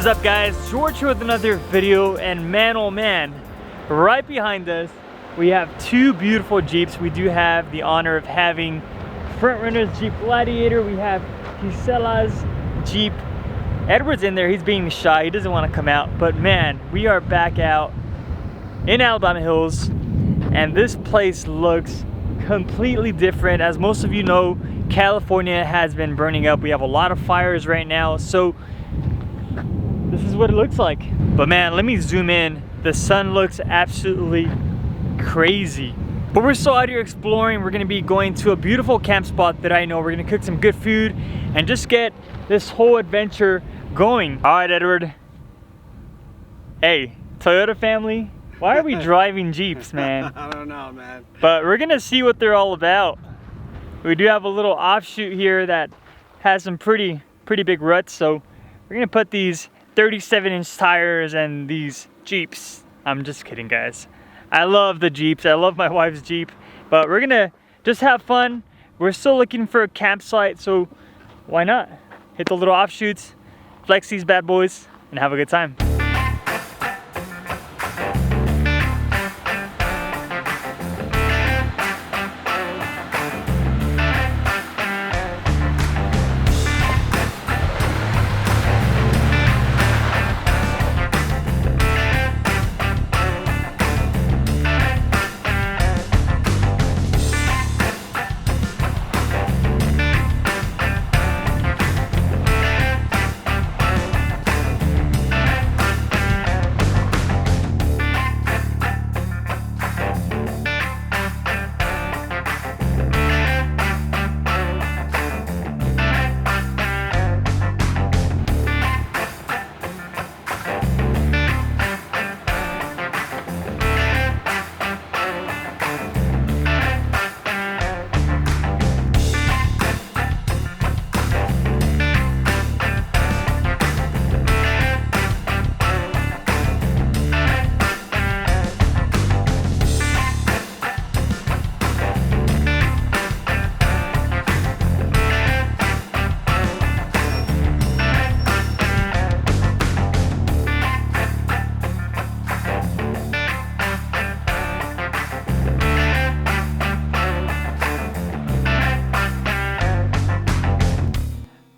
What is up, guys? George here with another video, and man oh man, right behind us we have two beautiful Jeeps. We do have the honor of having Front Runner's Jeep Gladiator. We have Gisela's Jeep. Edward's in there, he's being shy, he doesn't want to come out, but man, we are back out in Alabama Hills, and this place looks completely different. As most of you know, California has been burning up. We have a lot of fires right now, so this is what it looks like. But man, let me zoom in. The sun looks absolutely crazy. But we're still out here exploring. We're gonna be going to a beautiful camp spot that I know. We're gonna cook some good food and just get this whole adventure going. All right, Edward. Hey, Toyota family, why are we driving Jeeps, man? I don't know, man. But we're gonna see what they're all about. We do have a little offshoot here that has some pretty big ruts, so we're gonna put these 37-inch tires and these Jeeps. I'm just kidding, guys. I love the Jeeps. I love my wife's Jeep, but we're gonna just have fun. We're still looking for a campsite, so why not hit the little offshoots, flex these bad boys, and have a good time.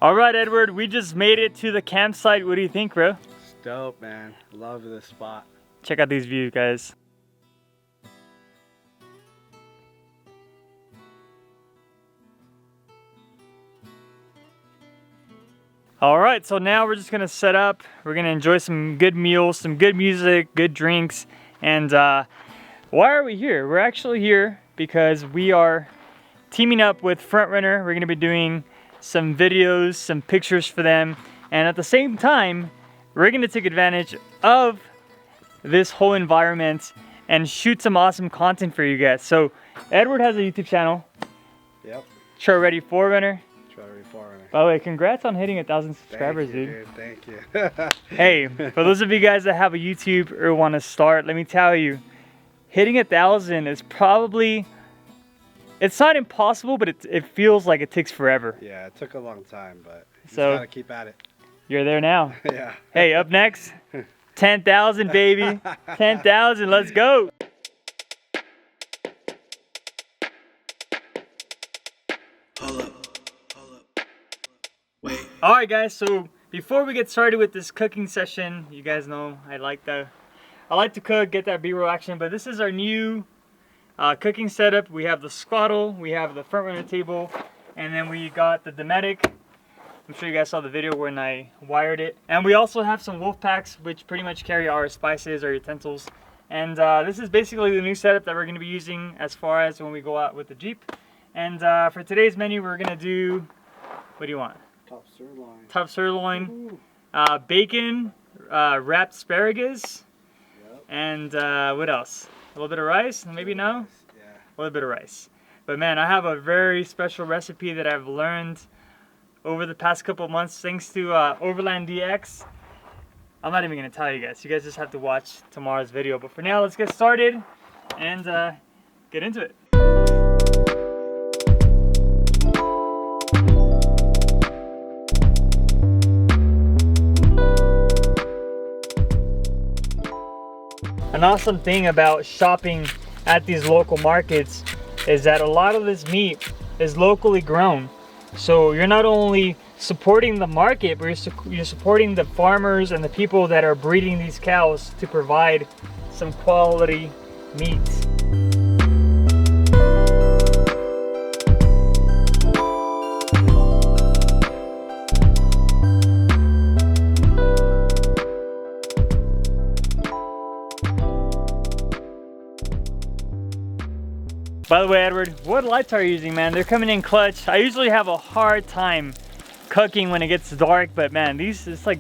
All right, Edward, we just made it to the campsite. What do you think, bro? It's dope, man. Love this spot. Check out these views, guys. All right, so now we're just gonna set up. We're gonna enjoy some good meals, some good music, good drinks. And why are we here? We're actually here because we are teaming up with Front Runner. We're gonna be doing some videos, some pictures for them, and at the same time we're gonna take advantage of this whole environment and shoot some awesome content for you guys. So Edward has a YouTube channel. Yep. Trail Ready Forerunner. Trail Ready Forerunner. By the way, congrats on hitting 1,000 subscribers, dude. Thank you. Hey, for those of you guys that have a YouTube or want to start, let me tell you, hitting 1,000 is probably, it's not impossible, but it feels like it takes forever. Yeah, it took a long time, but you just so gotta keep at it. You're there now. Yeah. Hey, up next, 10,000, baby. 10,000, let's go. Hold up. Wait. All right, guys, so before we get started with this cooking session, you guys know I like to cook, get that B-roll action, but this is our new cooking setup. We have the Skottle, we have the Front Runner table, and then we got the Dometic. I'm sure you guys saw the video when I wired it. And we also have some wolf packs, which pretty much carry our spices or utensils. And this is basically the new setup that we're going to be using as far as when we go out with the Jeep. And for today's menu, we're going to do, what do you want? Top sirloin. Top sirloin, bacon, wrapped asparagus, yep. And what else? A little bit of rice, maybe no? Yeah. A little bit of rice. But man, I have a very special recipe that I've learned over the past couple of months thanks to Overland DX. I'm not even gonna tell you guys. You guys just have to watch tomorrow's video. But for now, let's get started and get into it. An awesome thing about shopping at these local markets is that a lot of this meat is locally grown. So you're not only supporting the market, but you're supporting the farmers and the people that are breeding these cows to provide some quality meat. By the way, Edward, what lights are you using, man? They're coming in clutch. I usually have a hard time cooking when it gets dark, but man, these, it's like,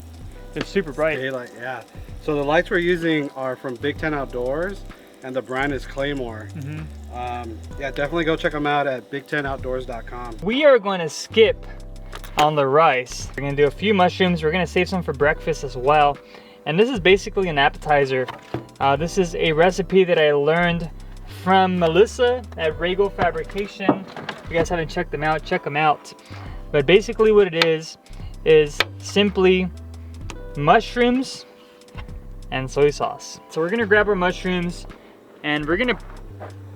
they're super bright. Daylight, yeah. So the lights we're using are from Big Ten Outdoors, and the brand is Claymore. Yeah, definitely go check them out at big10outdoors.com. We are going to skip on the rice. We're going to do a few mushrooms. We're going to save some for breakfast as well. And this is basically an appetizer. This is a recipe that I learned from Melissa at Regal Fabrication. If you guys haven't checked them out, check them out. But basically what it is simply mushrooms and soy sauce. So we're gonna grab our mushrooms and we're gonna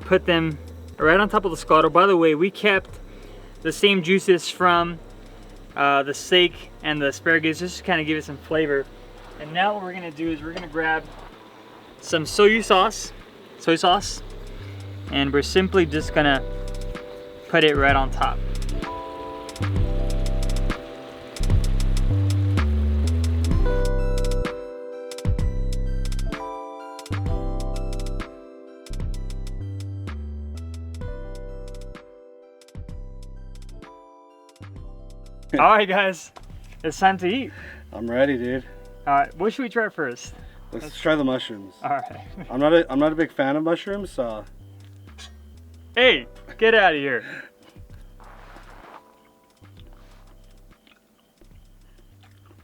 put them right on top of the Skottle. By the way, we kept the same juices from the steak and the asparagus just to kind of give it some flavor. And now what we're gonna do is we're gonna grab some soy sauce, and we're simply just gonna put it right on top. All right, guys, it's time to eat. I'm ready, dude. All right, what should we try first? Let's try the mushrooms. All right. I'm not a big fan of mushrooms, so. Hey, get out of here.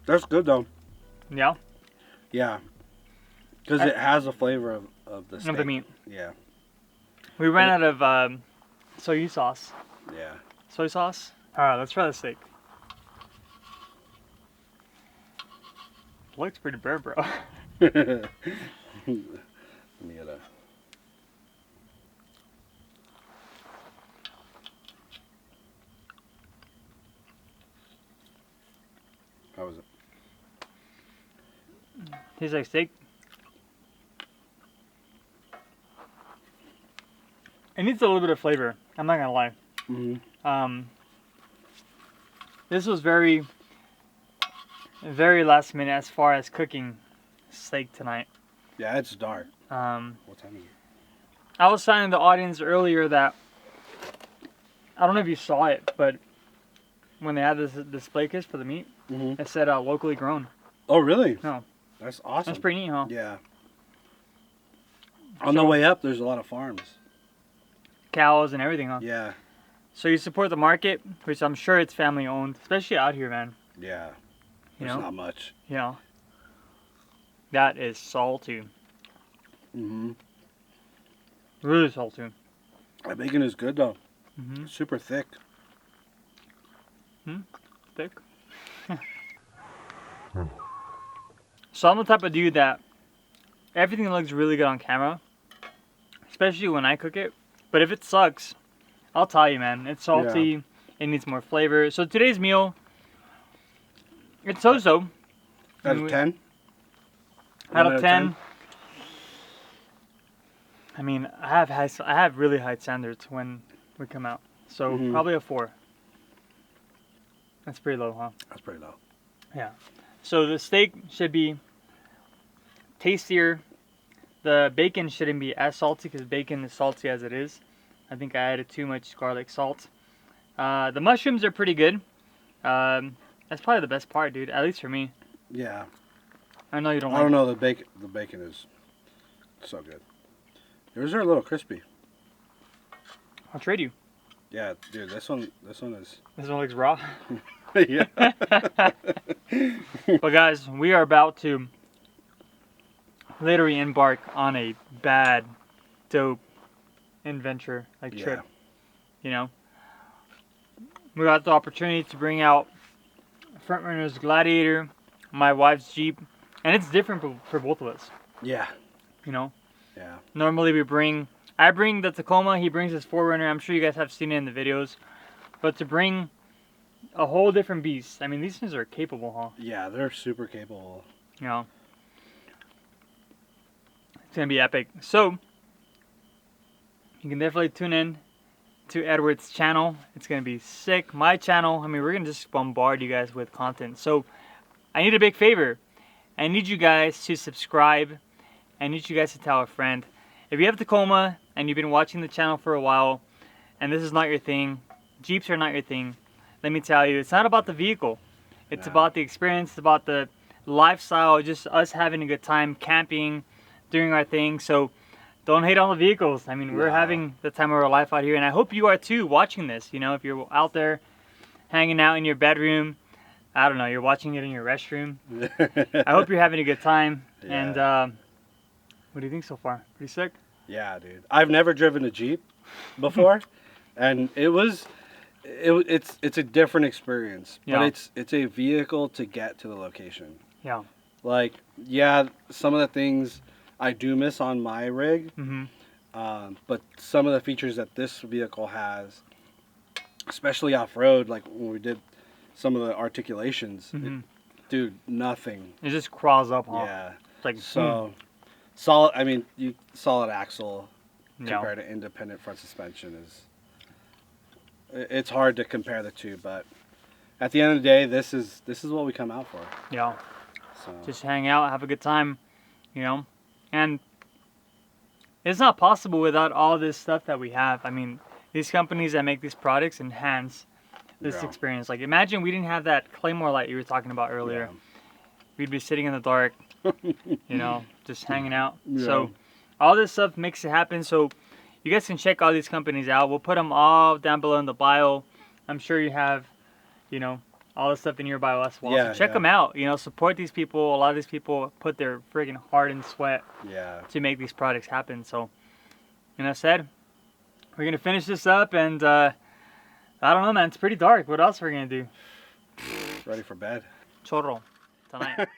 That's good though. Yeah? Yeah. Because it has a flavor of the steak. Of the meat. Yeah. We ran out of soy sauce. Yeah. Soy sauce? All right, let's try the steak. Looks pretty bare, bro. Let me get a. How was it? Tastes like steak. It needs a little bit of flavor. I'm not gonna lie. This was very last minute as far as cooking steak tonight. Yeah, it's dark. What time is it? I was telling the audience earlier that I don't know if you saw it, but when they had this display case for the meat, it said locally grown. Oh, really? No. That's awesome. That's pretty neat, huh? Yeah. On the way up, there's a lot of farms. Cows and everything, huh? Yeah. So you support the market, which I'm sure it's family owned, especially out here, man. Yeah. You There's know? not much. You know? That is salty. Really salty. That bacon is good though. Super thick. Thick. So I'm the type of dude that everything looks really good on camera, especially when I cook it. But if it sucks, I'll tell you, man. It's salty. Yeah. It needs more flavor. So today's meal, it's so-so. Out of 10? Out of 10. I mean, I have really high standards when we come out. So probably a 4. That's pretty low, huh? That's pretty low. Yeah. So the steak should be tastier. The bacon shouldn't be as salty because bacon is salty as it is. I think I added too much garlic salt. The mushrooms are pretty good. That's probably the best part, dude. At least for me. Yeah. I know you don't like I don't know. The bacon is so good. Yours are a little crispy. I'll trade you. Yeah, dude. This one is. This one looks raw. Yeah. Well, guys, we are about to literally embark on a bad, dope adventure, like trip. You know, we got the opportunity to bring out Front Runner's Gladiator, my wife's Jeep, and it's different for both of us. Yeah. You know, Yeah. Normally I bring the Tacoma, he brings his 4Runner. I'm sure you guys have seen it in the videos. But to bring a whole different beast. I mean, these things are capable, huh? Yeah, they're super capable. You know, it's gonna be epic. So you can definitely tune in to Edward's channel. It's gonna be sick. My channel, I mean, we're gonna just bombard you guys with content. So I need a big favor. I need you guys to subscribe. I need you guys to tell a friend. If you have Tacoma and you've been watching the channel for a while and this is not your thing, Jeeps are not your thing, let me tell you, it's not about the vehicle. It's about the experience, it's about the lifestyle, just us having a good time camping, doing our thing. So don't hate on the vehicles. I mean, we're having the time of our life out here, and I hope you are too watching this. You know, if you're out there hanging out in your bedroom, I don't know, you're watching it in your restroom. I hope you're having a good time. And what do you think so far? Pretty sick? Yeah, dude. I've never driven a Jeep before, and it's a different experience. But it's a vehicle to get to the location. Yeah. Like, yeah, some of the things I do miss on my rig, but some of the features that this vehicle has, especially off-road, like when we did some of the articulations, dude, nothing. It just crawls up, huh? Yeah. It's like, so solid. I mean, solid axle compared to independent front suspension is. It's hard to compare the two, but at the end of the day, this is what we come out for. Yeah. So. Just hang out, have a good time, you know. And it's not possible without all this stuff that we have. I mean, these companies that make these products enhance this experience. Like, imagine we didn't have that Claymore light you were talking about earlier. Yeah. We'd be sitting in the dark, you know, just hanging out. Yeah. So all this stuff makes it happen. So you guys can check all these companies out. We'll put them all down below in the bio. I'm sure you have, you know, all the stuff in your bio as well. So check them out. You know, support these people. A lot of these people put their friggin' heart and sweat to make these products happen. So, and that said, we're gonna finish this up, and I don't know, man. It's pretty dark. What else are we gonna do? Ready for bed. Chorro tonight.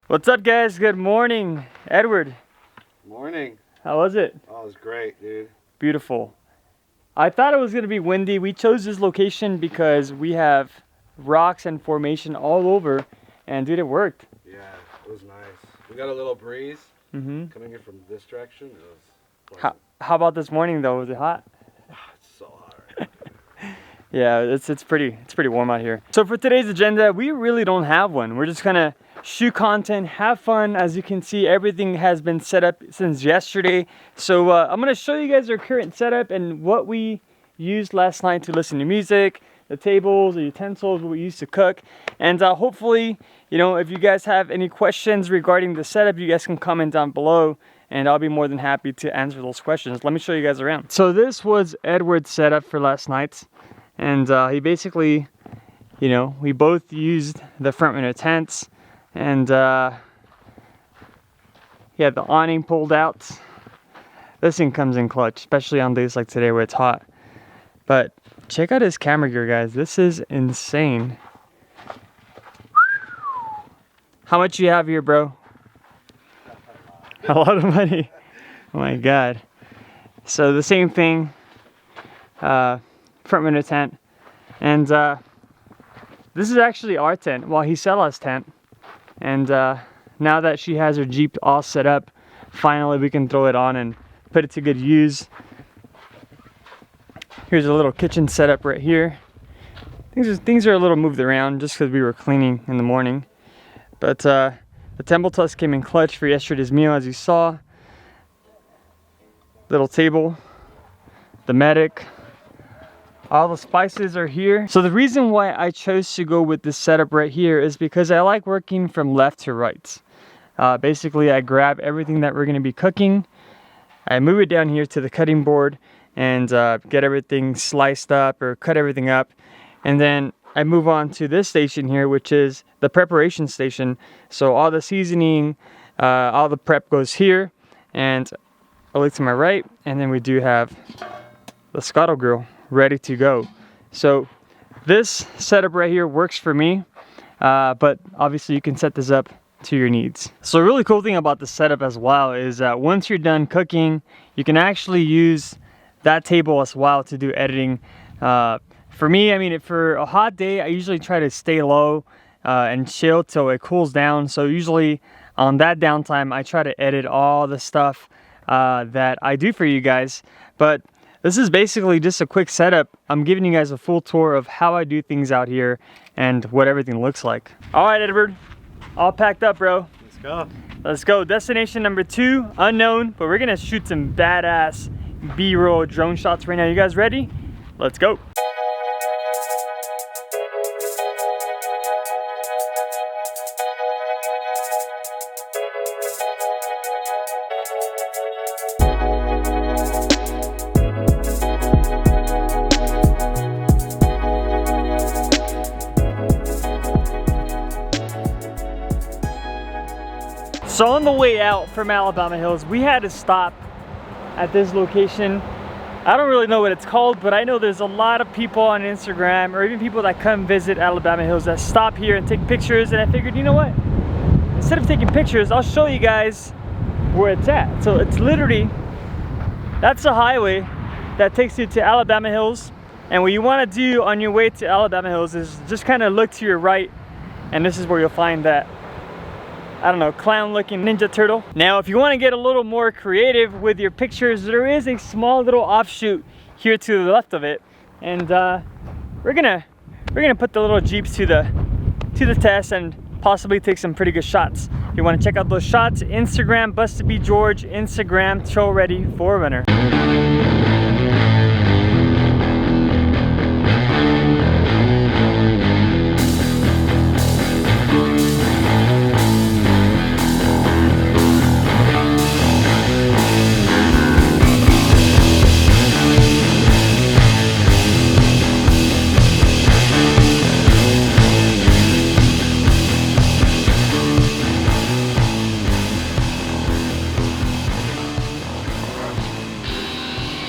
What's up, guys? Good morning, Edward. Morning. How was it? Oh, it was great, dude. Beautiful. I thought it was going to be windy. We chose this location because we have rocks and formation all over, and dude, it worked. Yeah, it was nice. We got a little breeze coming in from this direction. It was pleasant. How about this morning though? Was it hot? It's so hot right now. Yeah, it's pretty warm out here. So for today's agenda, we really don't have one. We're just gonna shoot content, have fun. As you can see, everything has been set up since yesterday. So I'm gonna show you guys our current setup and what we used last night to listen to music, the tables, the utensils, what we used to cook. And hopefully, you know, if you guys have any questions regarding the setup, you guys can comment down below, and I'll be more than happy to answer those questions. Let me show you guys around. So this was Edward's setup for last night. And he basically, you know, we both used the front runner tents, and he had the awning pulled out. This thing comes in clutch, especially on days like today where it's hot. But check out his camera gear, guys. This is insane. How much you have here, bro? A lot of money. Oh my God. So the same thing. Front runner tent, and this is actually our tent. Well, he Stella's tent, and now that she has her Jeep all set up, finally we can throw it on and put it to good use. Here's a little kitchen setup right here. Things are a little moved around just because we were cleaning in the morning, but the Temple Tusk came in clutch for yesterday's meal, as you saw. Little table, the medic. All the spices are here. So the reason why I chose to go with this setup right here is because I like working from left to right. Basically, I grab everything that we're gonna be cooking, I move it down here to the cutting board, and get everything sliced up or cut everything up. And then I move on to this station here, which is the preparation station. So all the seasoning, all the prep goes here, and I look to my right, and then we do have the Skottle grill ready to go. So this setup right here works for me, but obviously you can set this up to your needs. So a really cool thing about the setup as well is that once you're done cooking, you can actually use that table as well to do editing. For me, I mean, for a hot day, I usually try to stay low and chill till it cools down. So usually on that downtime, I try to edit all the stuff that I do for you guys. But this is basically just a quick setup. I'm giving you guys a full tour of how I do things out here and what everything looks like. All right, Edward, all packed up, bro. Let's go. Let's go. Destination number 2, unknown, but we're gonna shoot some badass B-roll drone shots right now. You guys ready? Let's go. So on the way out from Alabama Hills, we had to stop at this location. I don't really know what it's called, but I know there's a lot of people on Instagram or even people that come visit Alabama Hills that stop here and take pictures, and I figured, you know what? Instead of taking pictures, I'll show you guys where it's at. So it's literally, that's a highway that takes you to Alabama Hills, and what you want to do on your way to Alabama Hills is just kind of look to your right, and this is where you'll find that, I don't know, clown looking Ninja Turtle. Now if you want to get a little more creative with your pictures, there is a small little offshoot here to the left of it, and we're gonna put the little Jeeps to the test and possibly take some pretty good shots. If you want to check out those shots, Instagram Busted B George, Instagram Trail Ready 4Runner.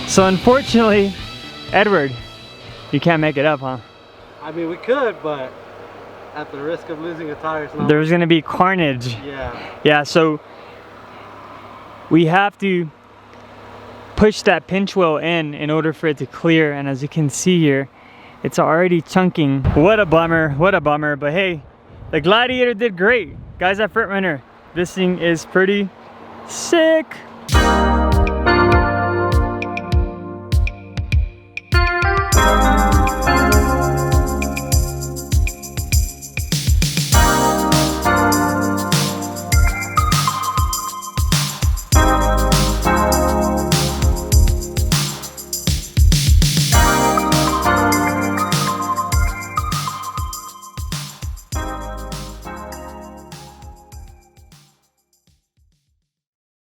So unfortunately, Edward, you can't make it up, huh? I mean, we could, but at the risk of losing a tire, it's not. There's gonna be carnage. Yeah. Yeah, so we have to push that pinch wheel in order for it to clear, and as you can see here, it's already chunking. What a bummer, but hey, the Gladiator did great. Guys at Front Runner, this thing is pretty sick.